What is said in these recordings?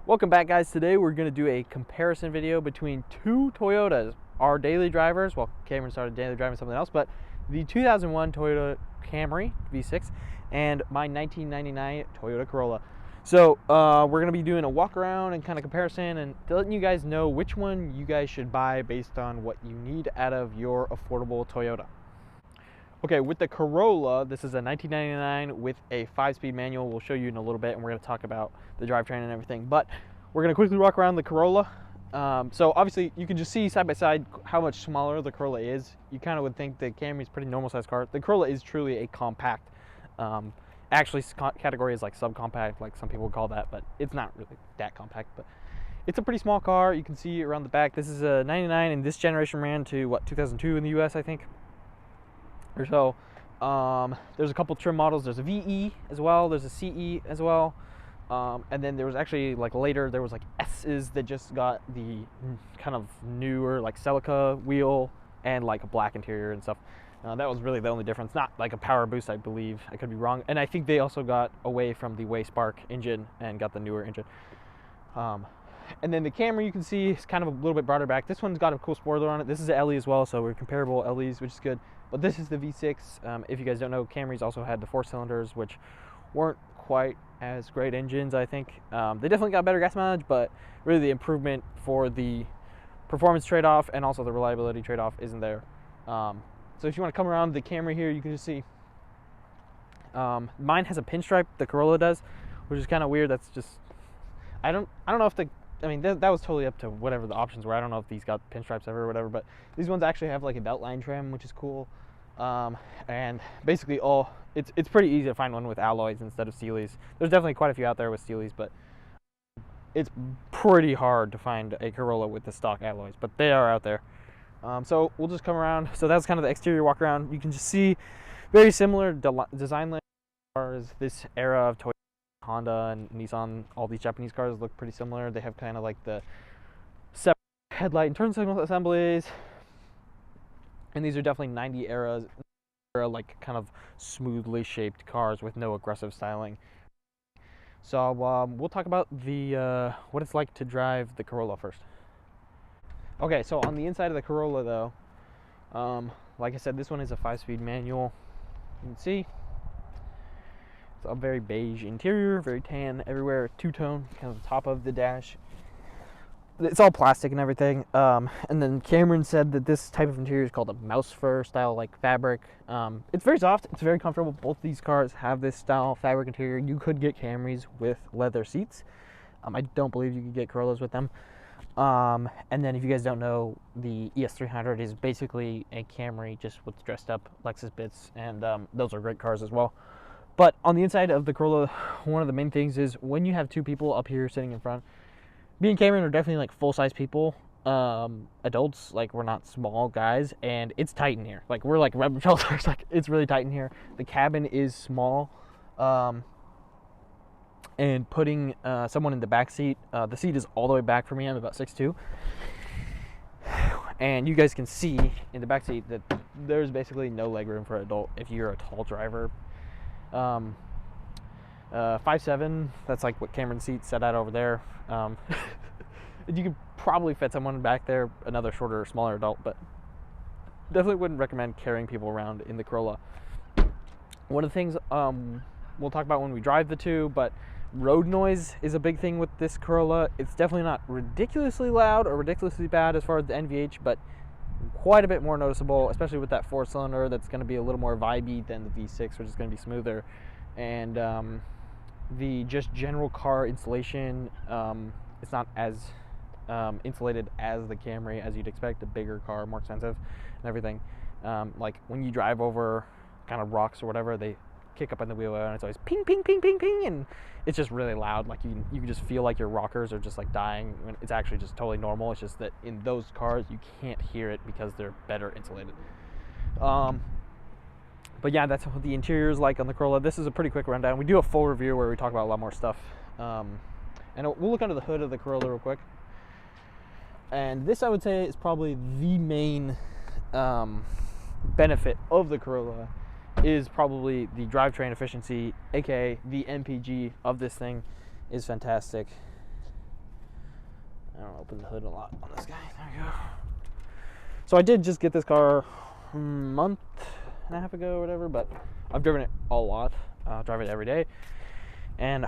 Welcome back, guys. Today we're going to do a comparison video between two Toyotas, our daily drivers. Well, Cameron started daily driving something else, but the 2001 Toyota Camry V6 and my 1999 Toyota Corolla. So we're going to be doing a walk around and kind of comparison and letting you guys know which one you guys should buy based on what you need out of your affordable Toyota. Okay, with the Corolla, this is a 1999 with a 5-speed manual. We'll show you in a little bit, and we're going to talk about the drivetrain and everything. But we're going to quickly walk around the Corolla. So obviously, you can just see side by side how much smaller the Corolla is. You kind of would think the Camry is a pretty normal sized car. The Corolla is truly a compact. Actually, category is like subcompact, like some people would call that, but it's not really that compact. But it's a pretty small car. You can see around the back. This is a 99, and this generation ran to what, 2002 in the U.S. I think. Or so. There's a couple trim models. There's a VE as well. There's a CE as well. And then there was actually, like, later there was like S's that just got the kind of newer like Celica wheel and like a black interior and stuff. That was really the only difference. Not like a power boost, I believe. I could be wrong. And I think they also got away from the Way Spark engine and got the newer engine. And then the Camry, you can see, is kind of a little bit broader back. This one's got a cool spoiler on it. This is an LE as well, so we're comparable LEs, which is good. But this is the V6. If you guys don't know, Camrys also had the 4 cylinders, which weren't quite as great engines, I think. They definitely got better gas mileage, but really the improvement for the performance trade-off and also the reliability trade-off isn't there. So if you want to come around the Camry here, you can just see mine has a pinstripe, the Corolla does, which is kind of weird. That's just, I don't know if I mean, that was totally up to whatever the options were. I don't know if these got pinstripes ever or whatever, but these ones actually have like a belt line trim, which is cool. And basically it's pretty easy to find one with alloys instead of Steelies. There's definitely quite a few out there with Steelies, but it's pretty hard to find a Corolla with the stock alloys, but they are out there. So we'll just come around. So that's kind of the exterior walk around. You can just see very similar design as far as this era of Toyota, Honda and Nissan. All these Japanese cars look pretty similar. They have kind of like the separate headlight and turn signal assemblies, and these are definitely 90 era like kind of smoothly shaped cars with no aggressive styling. So we'll talk about the what it's like to drive the Corolla first. Okay, so on the inside of the Corolla though, like I said, this one is a 5-speed manual. You can see it's a very beige interior, very tan everywhere, two-tone, kind of the top of the dash. It's all plastic and everything. And then Cameron said that this type of interior is called a mouse fur style like fabric. It's very soft, it's very comfortable. Both these cars have this style fabric interior. You could get Camrys with leather seats. I don't believe you could get Corollas with them. And then if you guys don't know, the ES300 is basically a Camry just with dressed up Lexus bits, and those are great cars as well. But on the inside of the Corolla, one of the main things is when you have two people up here sitting in front, me and Cameron are definitely like full-size people, adults. Like, we're not small guys, and it's tight in here. Like, we're like rubber shoulders. Like, it's really tight in here. The cabin is small, and putting someone in the back seat, the seat is all the way back for me. I'm about 6'2", and you guys can see in the back seat that there's basically no leg room for an adult if you're a tall driver. 5'7", that's like what Cameron's seat set out over there. You could probably fit someone back there, another shorter or smaller adult, but definitely wouldn't recommend carrying people around in the Corolla. One of the things we'll talk about when we drive the two, but road noise is a big thing with this Corolla. It's definitely not ridiculously loud or ridiculously bad as far as the NVH, but quite a bit more noticeable, especially with that 4-cylinder that's going to be a little more vibey than the V6, which is going to be smoother. And the just general car insulation, it's not as insulated as the Camry as you'd expect. A bigger car, more expensive and everything. Like when you drive over kind of rocks or whatever, they kick up on the wheel and it's always ping, ping, ping, ping, ping, and it's just really loud. Like you can just feel like your rockers are just like dying when it's actually just totally normal. It's just that in those cars you can't hear it because they're better insulated. But yeah, that's what the interior is like on the Corolla. This is a pretty quick rundown. We do a full review where we talk about a lot more stuff. And we'll look under the hood of the Corolla real quick. And this, I would say, is probably the main benefit of the Corolla, is probably the drivetrain efficiency, aka the MPG of this thing is fantastic. I don't open the hood a lot on this guy. There we go. So I did just get this car a month and a half ago or whatever, but I've driven it a lot. Drive it every day. And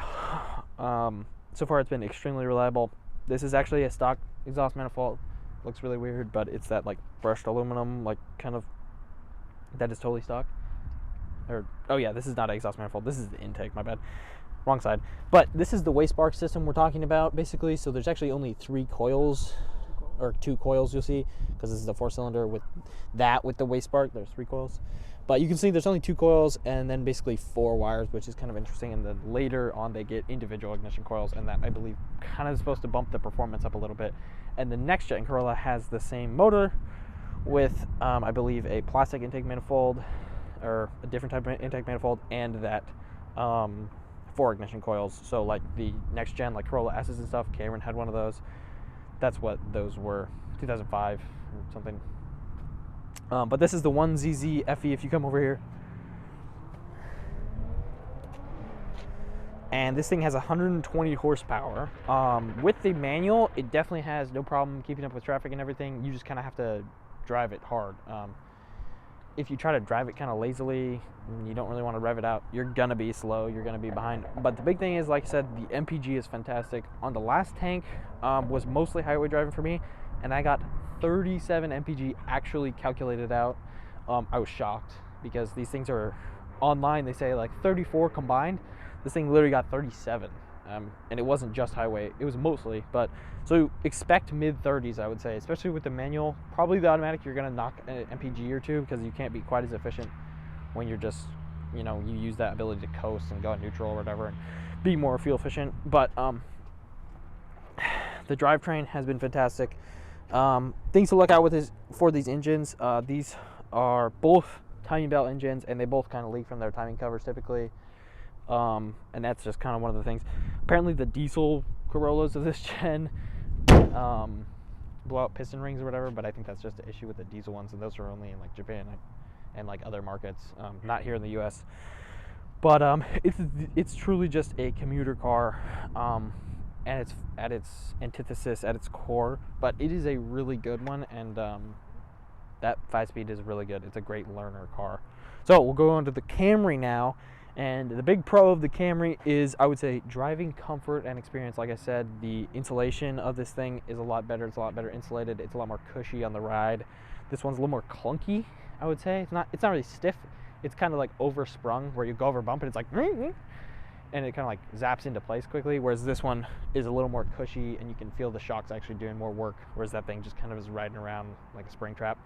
so far it's been extremely reliable. This is actually a stock exhaust manifold. Looks really weird, but it's that like brushed aluminum, like kind of, that is totally stock. Or, oh yeah, this is not an exhaust manifold. This is the intake, my bad. Wrong side. But this is the waste spark system we're talking about, basically. So there's actually only 3 coils, or 2 coils you'll see, because this is a 4-cylinder with the waste spark. There's 3 coils. But you can see there's only 2 coils and then basically 4 wires, which is kind of interesting. And then later on they get individual ignition coils, and that I believe kind of is supposed to bump the performance up a little bit. And the next gen Corolla has the same motor with, I believe, a plastic intake manifold, or a different type of intake manifold, and that 4 ignition coils. So like the next gen, like Corolla S's and stuff, Camry had one of those. That's what those were, 2005 or something. But this is the 1ZZ FE if you come over here. And this thing has 120 horsepower. With the manual, it definitely has no problem keeping up with traffic and everything. You just kind of have to drive it hard. If you try to drive it kind of lazily, and you don't really want to rev it out, you're going to be slow, you're going to be behind. But the big thing is, like I said, the MPG is fantastic. On the last tank was mostly highway driving for me, and I got 37 MPG actually calculated out. I was shocked because these things are online, they say like 34 combined. This thing literally got 37. And it wasn't just highway, it was mostly, but so expect mid-30s, I would say, especially with the manual. Probably the automatic, you're gonna knock an MPG or 2 because you can't be quite as efficient when you're just, you know, you use that ability to coast and go in neutral or whatever and be more fuel efficient. But the drivetrain has been fantastic. Things to look out with is for these engines. These are both timing belt engines, and they both kind of leak from their timing covers typically. And that's just kind of one of the things. Apparently the diesel Corollas of this gen blow out piston rings or whatever, but I think that's just an issue with the diesel ones, and those are only in like Japan and like other markets, not here in the US. But it's truly just a commuter car, and it's at its antithesis, at its core, but it is a really good one, and that 5-speed is really good. It's a great learner car. So we'll go on to the Camry now. And the big pro of the Camry is, I would say, driving comfort and experience. Like I said, the insulation of this thing is a lot better. It's a lot better insulated. It's a lot more cushy on the ride. This one's a little more clunky, I would say. It's not really stiff. It's kind of like oversprung, where you go over a bump and it's like, and it kind of like zaps into place quickly. Whereas this one is a little more cushy, and you can feel the shocks actually doing more work. Whereas that thing just kind of is riding around like a spring trap.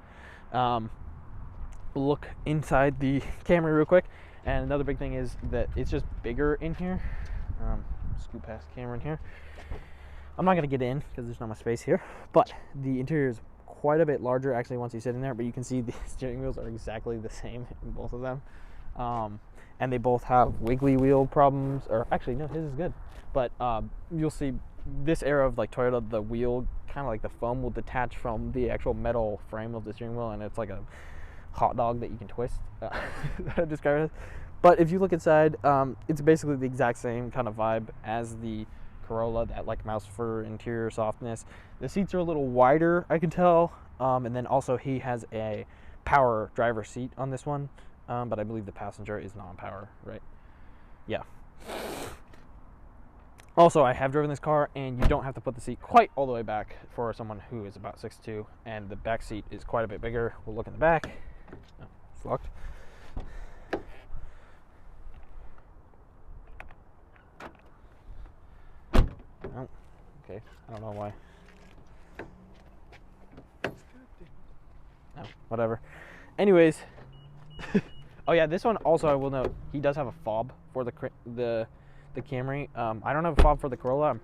Look inside the Camry real quick. And another big thing is that it's just bigger in here. Scoot past camera in here. I'm not going to get in because there's not much space here, but the interior is quite a bit larger actually once you sit in there. But you can see the steering wheels are exactly the same in both of them, and they both have wiggly wheel problems. Or actually no, his is good, but you'll see this era of like Toyota, the wheel kind of like the foam will detach from the actual metal frame of the steering wheel, and it's like a hot dog that you can twist. I describe it as. But if you look inside, it's basically the exact same kind of vibe as the Corolla, that like mouse fur interior softness. The seats are a little wider, I can tell, and then also he has a power driver seat on this one, but I believe the passenger is non-power, right? Yeah. Also, I have driven this car, and you don't have to put the seat quite all the way back for someone who is about 6'2", and the back seat is quite a bit bigger. We'll look in the back. Oh, it's locked. Oh, okay. I don't know why. Oh, whatever. Anyways. Oh yeah, this one also I will note, he does have a fob for the Camry. I don't have a fob for the Corolla.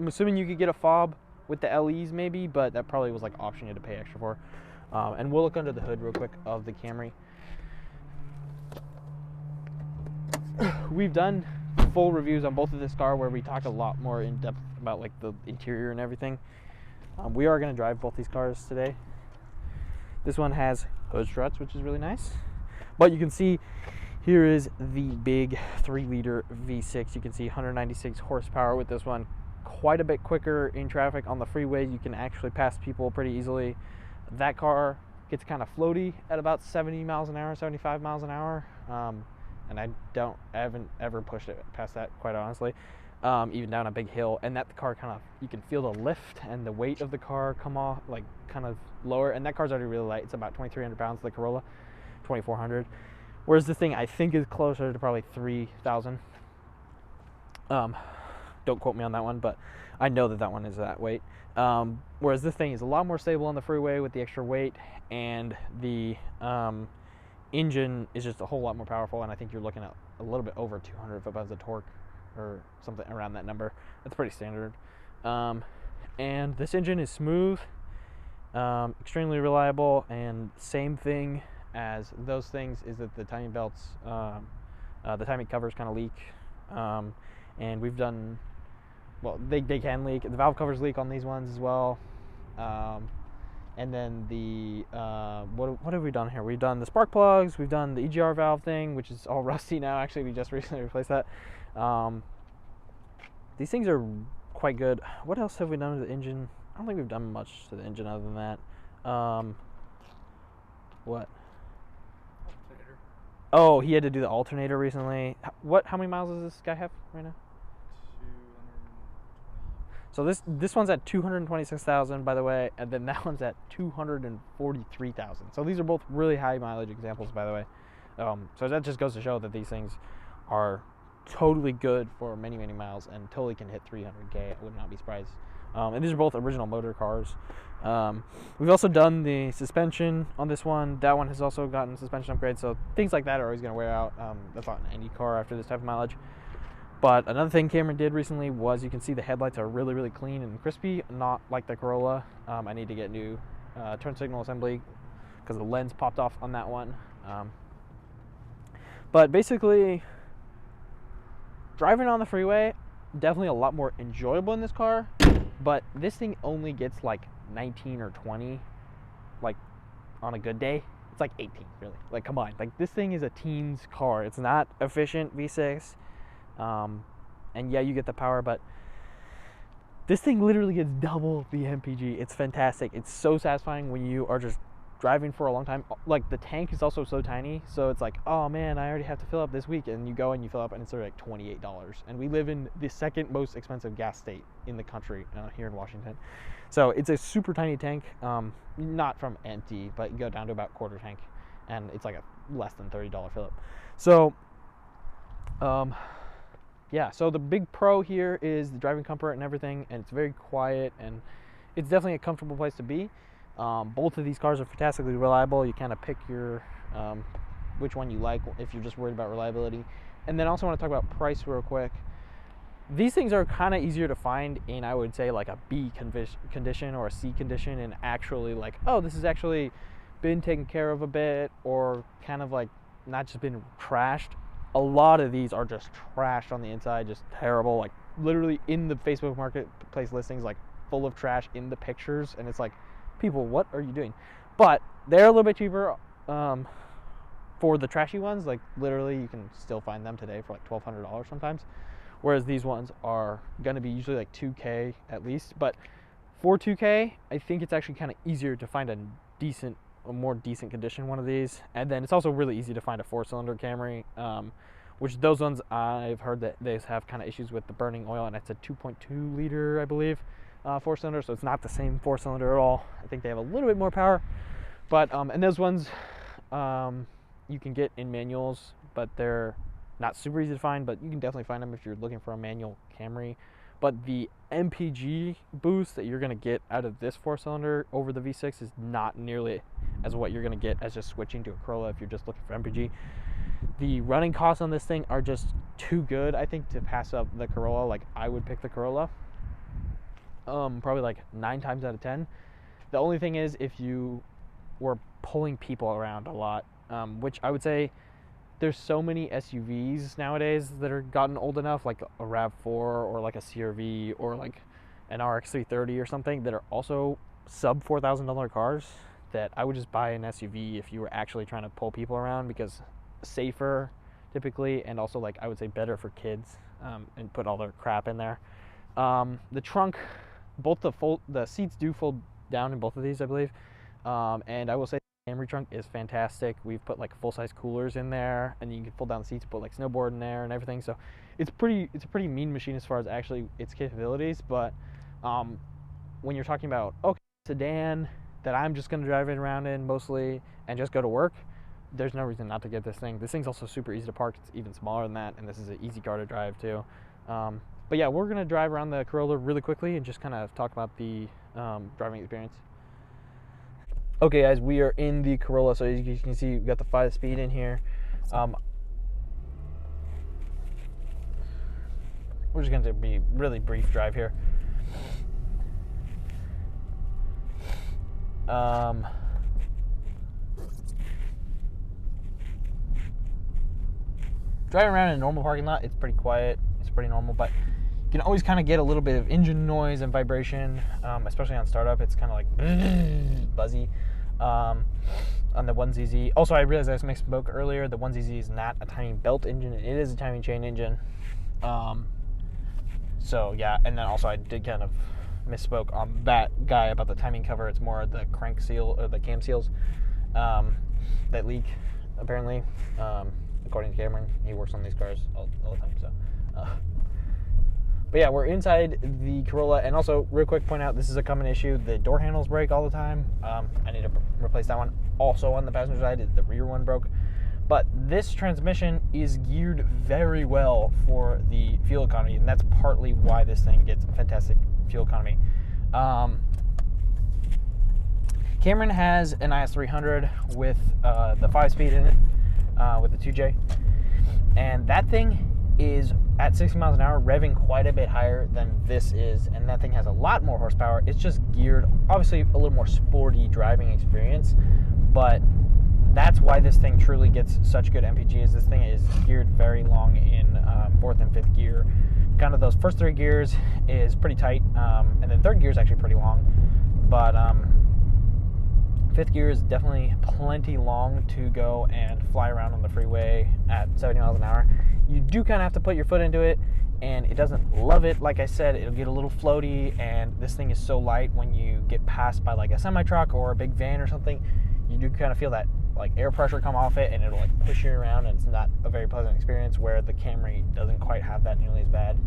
I'm assuming you could get a fob with the LEs maybe, but that probably was like an option you had to pay extra for. And we'll look under the hood real quick of the Camry. We've done full reviews on both of this car where we talk a lot more in depth about like the interior and everything. We are going to drive both these cars today. This one has hood struts, which is really nice. But you can see here is the big 3-liter V6. You can see 196 horsepower with this one. quite a bit quicker in traffic on the freeway. You can actually pass people pretty easily. That car gets kind of floaty at about 70 miles an hour, 75 miles an hour, and I haven't ever pushed it past that, quite honestly, even down a big hill. And that car kind of, you can feel the lift and the weight of the car come off, like kind of lower. And that car's already really light. It's about 2,300 pounds, the Corolla, 2,400. Whereas this thing I think is closer to probably 3,000. Don't quote me on that one, but I know that one is that weight. Whereas this thing is a lot more stable on the freeway with the extra weight, and the engine is just a whole lot more powerful. And I think you're looking at a little bit over 200 foot-pounds of torque, or something around that number. That's pretty standard. And this engine is smooth, extremely reliable, and same thing as those things is that the timing belts, the timing covers kind of leak. And we've done, well, they can leak. The valve covers leak on these ones as well. And then the, what have we done here? We've done the spark plugs. We've done the EGR valve thing, which is all rusty now. Actually, we just recently replaced that. These things are quite good. What else have we done to the engine? I don't think we've done much to the engine other than that. What? Alternator. Oh, he had to do the alternator recently. How many miles does this guy have right now? 220. So this one's at 226,000, by the way, and then that one's at 243,000. So these are both really high mileage examples, by the way. So that just goes to show that these things are totally good for many, many miles and totally can hit 300K. I would not be surprised. And these are both original motor cars. We've also done the suspension on this one. That one has also gotten suspension upgrades, so things like that are always going to wear out. That's not any car after this type of mileage. But another thing Cameron did recently was, you can see the headlights are really, really clean and crispy, not like the Corolla. I need to get new turn signal assembly because the lens popped off on that one. But basically, driving on the freeway, definitely a lot more enjoyable in this car. But this thing only gets like 19 or 20, like on a good day. It's like 18, really. Like, come on. Like, this thing is a teen's car. It's not efficient V6. And yeah, you get the power, but this thing literally gets double the MPG. It's fantastic. It's so satisfying when you are just driving for a long time. Like, the tank is also so tiny, so it's like, oh man, I already have to fill up this week, and you go and you fill up and it's like $28. And we live in the second most expensive gas state in the country, here in Washington. So it's a super tiny tank, not from empty, but you go down to about quarter tank, and it's like a less than $30 fill up. So yeah, so the big pro here is the driving comfort and everything, and it's very quiet, and it's definitely a comfortable place to be. Both of these cars are fantastically reliable. You kind of pick your which one you like if you're just worried about reliability. And then I also want to talk about price real quick. These things are kind of easier to find in, I would say, like a B condition or a C condition, and actually like, oh, this has actually been taken care of a bit, or kind of like not just been trashed. A lot of these are just trashed on the inside, just terrible. Like, literally in the Facebook Marketplace listings, like full of trash in the pictures, and it's like, people, what are you doing? But they're a little bit cheaper for the trashy ones. Like, literally you can still find them today for like $1,200 sometimes, whereas these ones are going to be usually like $2K at least. But for $2K, I think it's actually kind of easier to find a more decent condition one of these. And then it's also really easy to find a 4-cylinder Camry, which those ones I've heard that they have kind of issues with the burning oil, and it's a 2.2 liter, I believe, 4-cylinder, so it's not the same 4-cylinder at all. I think they have a little bit more power, but and those ones you can get in manuals, but they're not super easy to find. But you can definitely find them if you're looking for a manual Camry. But the MPG boost that you're going to get out of this 4-cylinder over the V6 is not nearly as what you're going to get as just switching to a Corolla if you're just looking for MPG. The running costs on this thing are just too good, I think, to pass up the Corolla. Like, I would pick the Corolla probably like 9 times out of 10. The only thing is, if you were pulling people around a lot, which I would say there's so many SUVs nowadays that are gotten old enough, like a RAV4 or like a CR-V or like an RX 330 or something, that are also sub $4,000 cars, that I would just buy an SUV if you were actually trying to pull people around, because safer typically, and also, like, I would say better for kids, and put all their crap in there. The trunk, the seats do fold down in both of these, I believe. And I will say the Camry trunk is fantastic. We've put like full-size coolers in there, and you can fold down the seats and put like snowboard in there and everything. So it's a pretty mean machine as far as actually its capabilities. But when you're talking about sedan that I'm just gonna drive it around in mostly and just go to work, there's no reason not to get this thing. This thing's also super easy to park. It's even smaller than that, and this is an easy car to drive too. But yeah, we're gonna drive around the Corolla really quickly and just kind of talk about the driving experience. Okay, guys, we are in the Corolla. So as you can see, we've got the 5-speed in here. We're just gonna be really brief drive here. Driving around in a normal parking lot, it's pretty quiet. It's pretty normal, but you can always kind of get a little bit of engine noise and vibration, especially on startup. It's kind of like buzzy on the 1ZZ. Also, I realized I was making smoke earlier. The 1ZZ is not a timing belt engine. It is a timing chain engine. So yeah, and then also I did kind of misspoke on that guy about the timing cover. It's more the crank seal or the cam seals that leak, apparently. According to Cameron, he works on these cars all the time. So, but yeah, we're inside the Corolla, and also real quick point out, this is a common issue. The door handles break all the time. I need to replace that one. Also on the passenger side, the rear one broke. But this transmission is geared very well for the fuel economy, and that's partly why this thing gets fantastic fuel economy. Cameron has an IS300 with the 5-speed in it, with the 2J, and that thing is at 60 miles an hour revving quite a bit higher than this is, and that thing has a lot more horsepower. It's just geared, obviously a little more sporty driving experience, but that's why this thing truly gets such good MPG. Is this thing is geared very long in 4th and 5th gear. Kind of those first 3 gears is pretty tight, and then 3rd gear is actually pretty long, but 5th gear is definitely plenty long to go and fly around on the freeway at 70 miles an hour. You do kind of have to put your foot into it, and it doesn't love it. Like I said, it'll get a little floaty, and this thing is so light when you get passed by like a semi-truck or a big van or something, you do kind of feel that like air pressure come off it, and it'll like push you around, and it's not a very pleasant experience, where the Camry doesn't quite have that nearly as bad.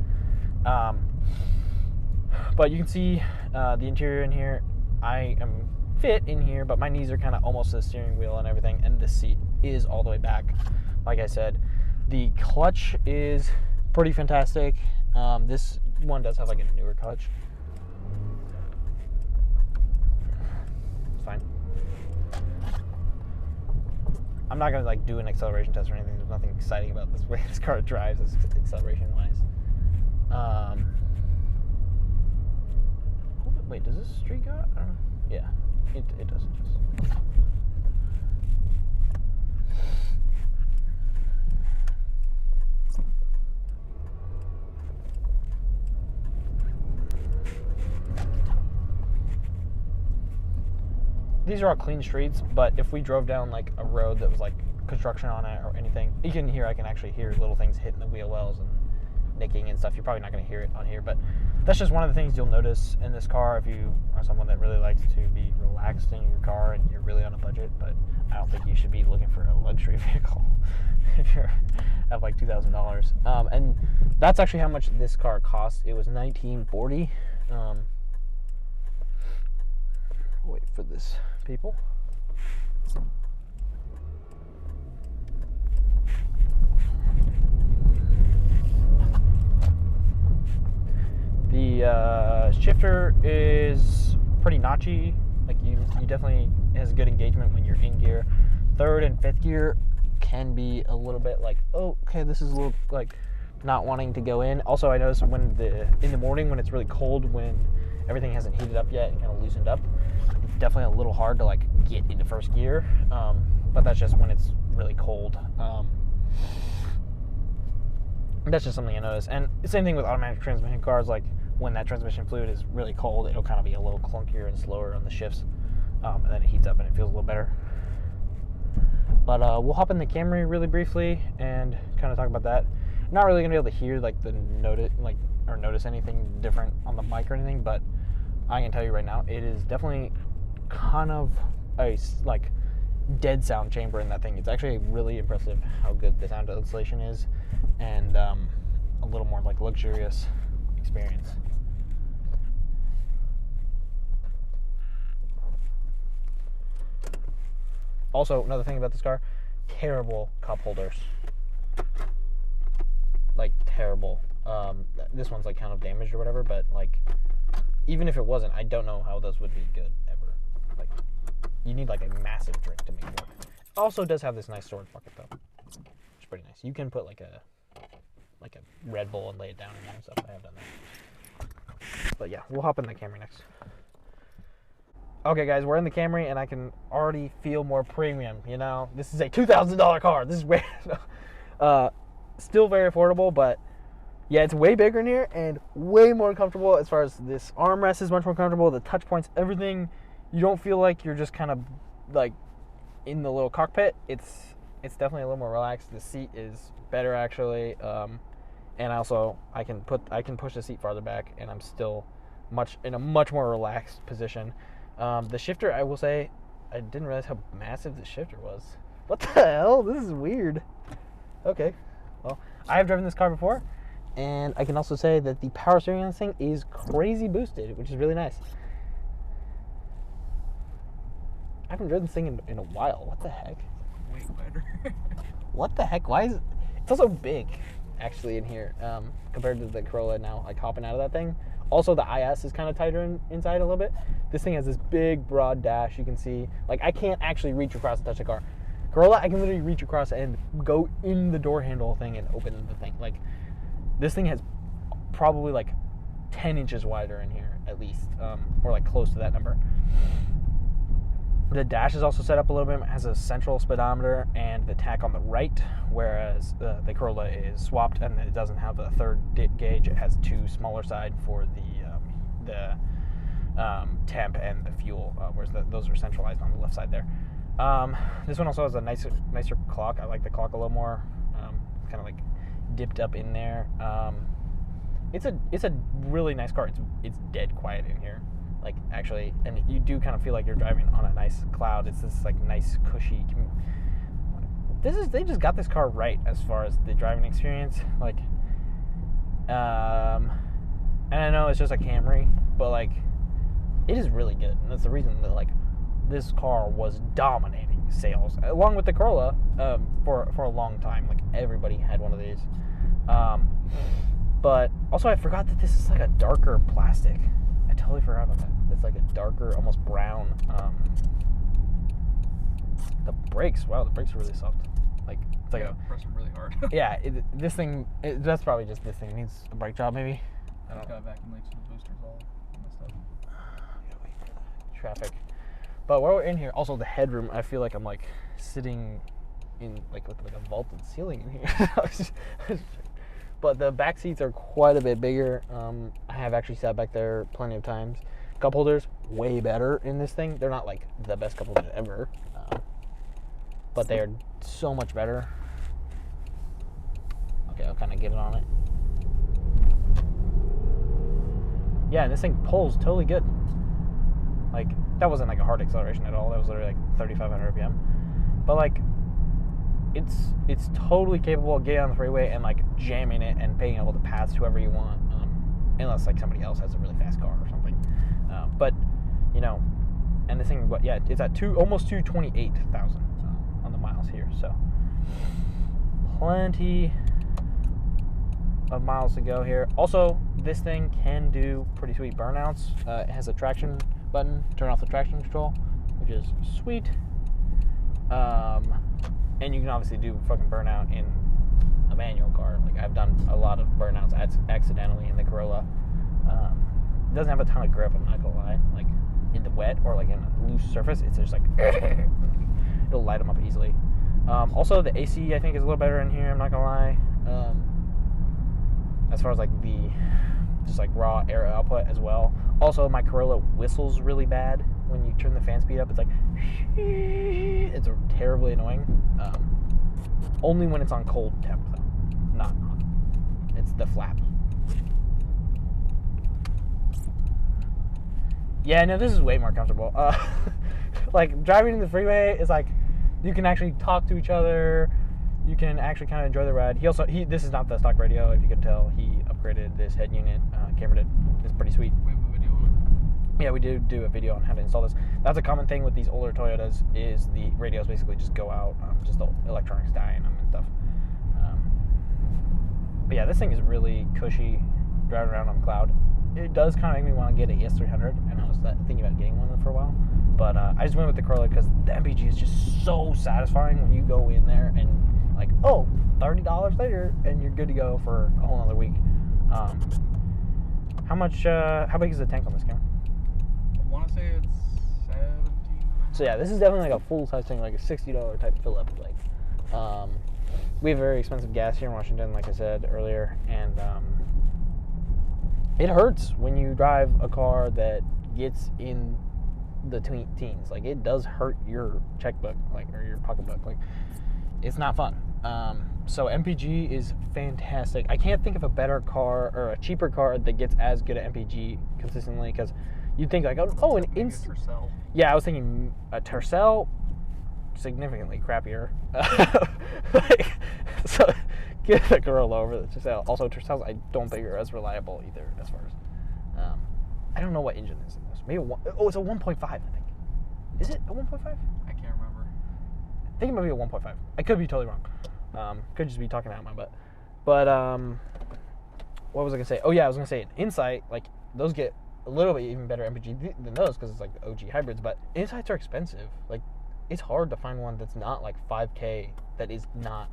But you can see the interior in here. I am fit in here, but my knees are kind of almost to the steering wheel and everything, and the seat is all the way back. Like I said, the clutch is pretty fantastic. This one does have like a newer clutch. It's fine. I'm not gonna like do an acceleration test or anything. There's nothing exciting about this way this car drives, acceleration wise. Wait, does this street go? I don't know. Yeah, it does. These are all clean streets, but if we drove down like a road that was like construction on it or anything, I can actually hear little things hitting the wheel wells and nicking and stuff. You're probably not going to hear it on here, but that's just one of the things you'll notice in this car if you are someone that really likes to be relaxed in your car and you're really on a budget. But I don't think you should be looking for a luxury vehicle if you're at like $2,000. And that's actually how much this car cost. It was $1,940. Wait for this, people. The shifter is pretty notchy. Like you definitely has good engagement when you're in gear. 3rd and 5th gear can be a little bit like, oh, okay, this is a little like not wanting to go in. Also, I noticed in the morning when it's really cold, when everything hasn't heated up yet and kind of loosened up, it's definitely a little hard to like get into 1st gear. But that's just when it's really cold. That's just something I noticed. And the same thing with automatic transmission cars. Like when that transmission fluid is really cold, it'll kind of be a little clunkier and slower on the shifts, and then it heats up and it feels a little better. But we'll hop in the Camry really briefly and kind of talk about that. I'm not really gonna be able to hear like the or notice anything different on the mic or anything, but I can tell you right now, it is definitely kind of a like dead sound chamber in that thing. It's actually really impressive how good the sound insulation is, and a little more like luxurious experience. Also, another thing about this car, terrible cup holders. Like, terrible. This one's like kind of damaged or whatever, but like, even if it wasn't, I don't know how those would be good ever. Like, you need like a massive drink to make it work. It also does have this nice storage bucket though. It's pretty nice. You can put like a Red Bull and lay it down in there and stuff. I have done that. But yeah, we'll hop in the Camry next. Okay, guys, we're in the Camry, and I can already feel more premium. You know, this is a $2,000 car. This is way, still very affordable, but yeah, it's way bigger in here and way more comfortable. As far as this armrest is much more comfortable. The touch points, everything. You don't feel like you're just kind of like in the little cockpit. It's definitely a little more relaxed. The seat is better actually, and also I can push the seat farther back, and I'm still in a much more relaxed position. The shifter, I will say, I didn't realize how massive the shifter was. What the hell? This is weird. Okay. Well, I have driven this car before, and I can also say that the power steering on this thing is crazy boosted, which is really nice. I haven't driven this thing in a while. What the heck? Way better. What the heck? Why is it? It's also big, actually, in here, compared to the Corolla now, like hopping out of that thing. Also, the IS is kind of tighter inside a little bit. This thing has this big, broad dash. You can see, like, I can't actually reach across and touch the car. Corolla, I can literally reach across and go in the door handle thing and open the thing. Like, this thing has probably like 10 inches wider in here, at least, or like close to that number. The dash is also set up a little bit. It has a central speedometer and the tach on the right, whereas the Corolla is swapped and it doesn't have a third gauge. It has two smaller side for the temp and the fuel, whereas those are centralized on the left side there. This one also has a nicer clock. I like the clock a little more, kind of like dipped up in there. It's a really nice car. It's dead quiet in here. Like, actually, and you do kind of feel like you're driving on a nice cloud. It's this like nice cushy. They just got this car right as far as the driving experience. Like, and I know it's just a Camry, but like, it is really good, and that's the reason that like this car was dominating sales along with the Corolla for a long time. Like, everybody had one of these. But also, I forgot that this is like a darker plastic. I totally forgot about that. It's like a darker, almost brown. The brakes, wow, the brakes are really soft. Like, it's like press them really hard. yeah, this thing. That's probably just this thing. It needs a brake job, maybe. I don't know. Got vacuum leaks and the boosters all messed up. Gotta wait for the traffic. But while we're in here, also the headroom, I feel like I'm like sitting in like with like a vaulted ceiling in here. But the back seats are quite a bit bigger. I have actually sat back there plenty of times. Cup holders, way better in this thing. They're not like the best cup holders ever, but they are so much better. Okay, I'll kind of get it on it. Yeah, and this thing pulls totally good. Like, that wasn't like a hard acceleration at all. That was literally like 3,500 RPM. But like, it's totally capable of getting on the freeway and like jamming it and being able to pass whoever you want, unless like somebody else has a really fast car or something. But you know, and this thing, but yeah, it's at almost 228,000 on the miles here, so plenty of miles to go here. Also, this thing can do pretty sweet burnouts. It has a traction button, turn off the traction control, which is sweet. And you can obviously do fucking burnout in a manual car. Like, I've done a lot of burnouts accidentally in the Corolla. It doesn't have a ton of grip, I'm not gonna lie. Like, in the wet or like in a loose surface, it's just like it'll light them up easily. Also, the AC I think is a little better in here, I'm not gonna lie. As far as like the just like raw air output as well. Also, my Corolla whistles really bad when you turn the fan speed up. It's like it's terribly annoying. Only when it's on cold temp though, not hot. It's the flap. Yeah, no, this is way more comfortable. Like driving in the freeway is like you can actually talk to each other. You can actually kind of enjoy the ride. This is not the stock radio, if you can tell. He upgraded this head unit. Camry did. It's pretty sweet. We have a video on Yeah, we do a video on how to install this. That's a common thing with these older Toyotas is the radios basically just go out, just the electronics die in them and stuff. But yeah, this thing is really cushy driving around on cloud. It does kind of make me want to get an ES300, and I was thinking about getting one for a while. But I just went with the Corolla because the MPG is just so satisfying when you go in there and like, oh, $30 later, and you're good to go for a whole other week. How big is the tank on this camera? it. I want to say it's 17. So yeah, this is definitely like a full-size tank, like a $60 type fill-up. Like, we have very expensive gas here in Washington, like I said earlier, and it hurts when you drive a car that gets in the teens. Like, it does hurt your checkbook, like, or your pocketbook. Like, it's not fun. So MPG is fantastic. I can't think of a better car or a cheaper car that gets as good at MPG consistently, because you'd think like, oh, an Tercel. Yeah, I was thinking a Tercel, significantly crappier. Like, so get the Corolla over the Tercel. Also, Tercels I don't think are as reliable either, as far as I don't know what engine is in this. Maybe it's a 1.5. I think. Is it a 1.5? I can't remember. I think it might be a 1.5. I could be totally wrong. Could just be talking out of my butt. But what was I gonna say? Oh yeah, I was gonna say Insight. Like, those get a little bit even better MPG than those because it's like the OG hybrids. But Insights are expensive. Like, it's hard to find one that's not like 5K. That is not,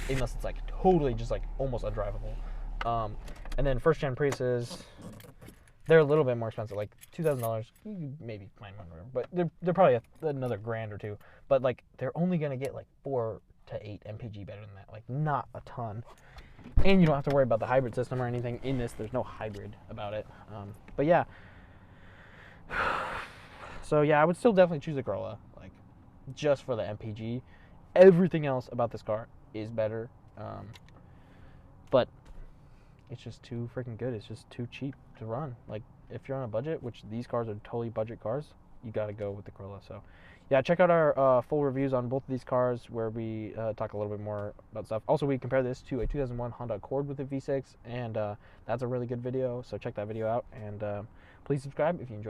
unless it's like totally just like almost undrivable. And then first gen Priuses, they're a little bit more expensive, like $2,000. You could maybe find one, but they're probably another grand or two. But like, they're only gonna get like 4 to 8 MPG better than that. Like, not a ton. And you don't have to worry about the hybrid system or anything in this. There's no hybrid about it. But yeah. So yeah, I would still definitely choose a Corolla, like, just for the MPG. Everything else about this car is better. But it's just too freaking good. It's just too cheap to run. Like, if you're on a budget, which these cars are totally budget cars, you got to go with the Corolla. So yeah, check out our full reviews on both of these cars where we talk a little bit more about stuff. Also, we compare this to a 2001 Honda Accord with a V6, and that's a really good video. So check that video out, and please subscribe if you enjoyed.